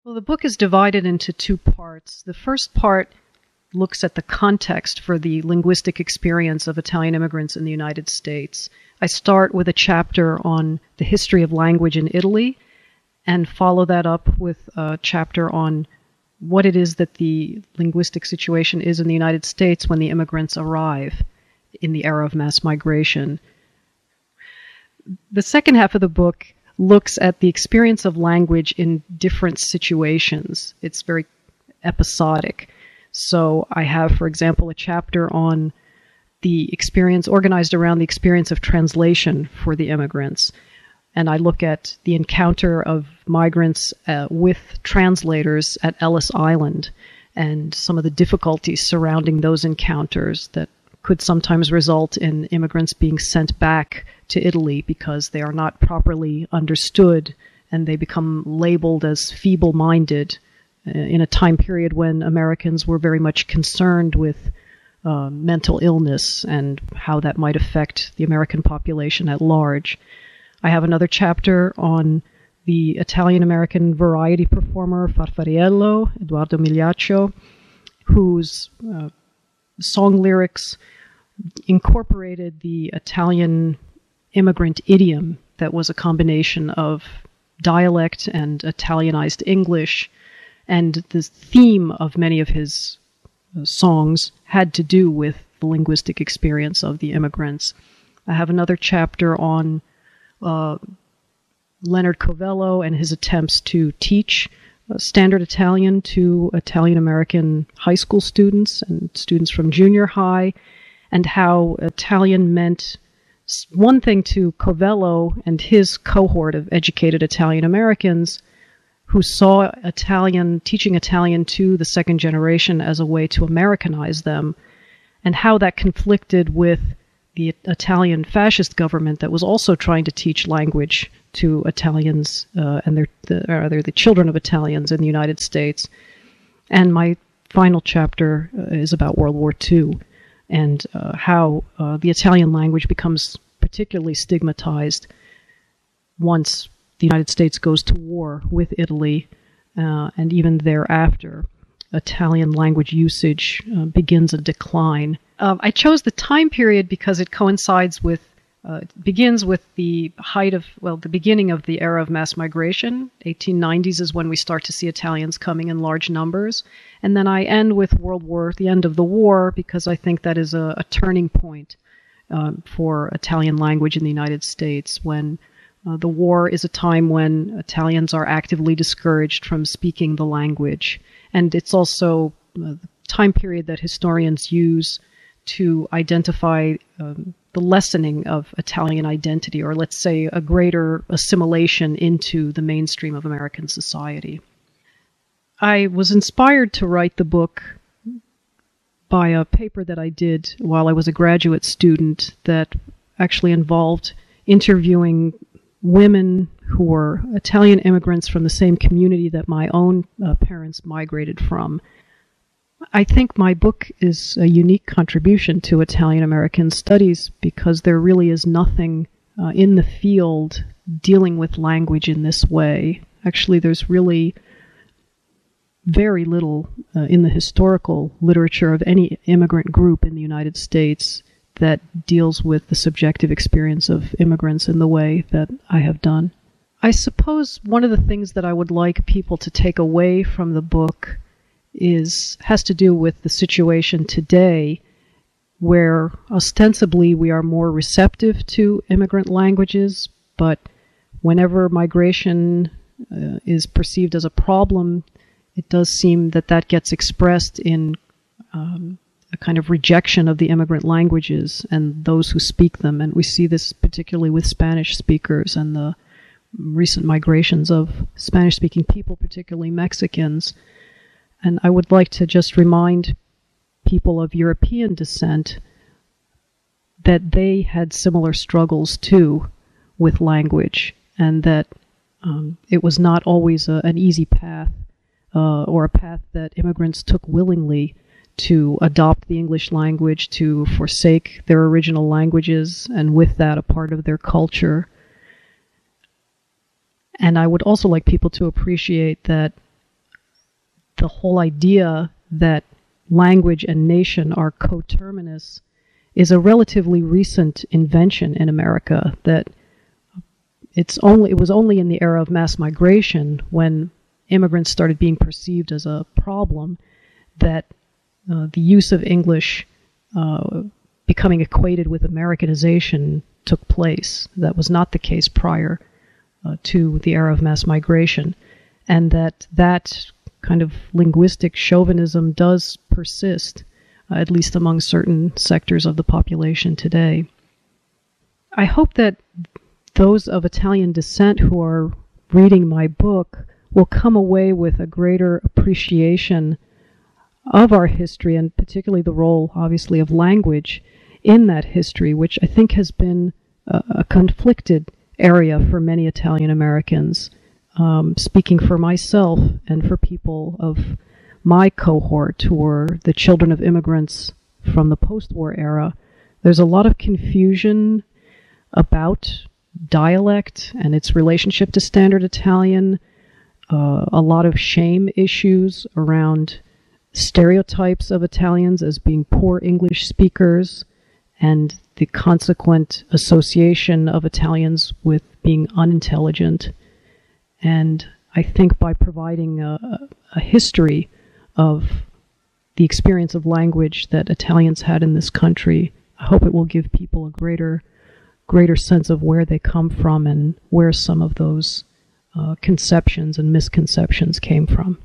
Well, the book is divided into two parts. The first part looks at the context for the linguistic experience of Italian immigrants in the United States. I start with a chapter on the history of language in Italy and follow that up with a chapter on what it is that the linguistic situation is in the United States when the immigrants arrive in the era of mass migration. The second half of the book looks at the experience of language in different situations. It's very episodic. So I have, for example, a chapter on the experience organized around the experience of translation for the immigrants. And I look at the encounter of migrants with translators at Ellis Island and some of the difficulties surrounding those encounters that could sometimes result in immigrants being sent back to Italy because they are not properly understood and they become labeled as feeble-minded in a time period when Americans were very much concerned with mental illness and how that might affect the American population at large. I have another chapter on the Italian-American variety performer Farfariello, Eduardo Migliaccio, whose song lyrics incorporated the Italian immigrant idiom that was a combination of dialect and Italianized English, and the theme of many of his songs had to do with the linguistic experience of the immigrants. I have another chapter on Leonard Covello and his attempts to teach standard Italian to Italian-American high school students and students from junior high, and how Italian meant one thing to Covello and his cohort of educated Italian-Americans who saw teaching Italian to the second generation as a way to Americanize them, and how that conflicted with the Italian fascist government that was also trying to teach language to Italians and the children of Italians in the United States. And my final chapter is about World War II and how the Italian language becomes particularly stigmatized once the United States goes to war with Italy, and even thereafter, Italian language usage begins a decline. I chose the time period because it coincides with, begins with the the beginning of the era of mass migration. 1890s is when we start to see Italians coming in large numbers. And then I end with the end of the war, because I think that is a turning point for Italian language in the United States, when the war is a time when Italians are actively discouraged from speaking the language. And it's also the time period that historians use to identify the lessening of Italian identity, or let's say a greater assimilation into the mainstream of American society. I was inspired to write the book by a paper that I did while I was a graduate student that actually involved interviewing women who were Italian immigrants from the same community that my own parents migrated from. I think my book is a unique contribution to Italian-American studies because there really is nothing in the field dealing with language in this way. Actually, there's really very little in the historical literature of any immigrant group in the United States that deals with the subjective experience of immigrants in the way that I have done. I suppose one of the things that I would like people to take away from the book has to do with the situation today, where ostensibly we are more receptive to immigrant languages, but whenever migration is perceived as a problem, it does seem that gets expressed in a kind of rejection of the immigrant languages and those who speak them. And we see this particularly with Spanish speakers and the recent migrations of Spanish-speaking people, particularly Mexicans. And I would like to just remind people of European descent that they had similar struggles too with language, and that it was not always an easy path or a path that immigrants took willingly to adopt the English language, to forsake their original languages, and with that a part of their culture. And I would also like people to appreciate that the whole idea that language and nation are coterminous is a relatively recent invention in America. That it was only in the era of mass migration, when immigrants started being perceived as a problem, that the use of English becoming equated with Americanization took place. That was not the case prior to the era of mass migration, and that kind of linguistic chauvinism does persist, at least among certain sectors of the population today. I hope that those of Italian descent who are reading my book will come away with a greater appreciation of our history, and particularly the role, obviously, of language in that history, which I think has been a conflicted area for many Italian Americans. Speaking for myself and for people of my cohort who were the children of immigrants from the post-war era, there's a lot of confusion about dialect and its relationship to Standard Italian, a lot of shame issues around stereotypes of Italians as being poor English speakers, and the consequent association of Italians with being unintelligent. And I think by providing a history of the experience of language that Italians had in this country, I hope it will give people a greater sense of where they come from and where some of those conceptions and misconceptions came from.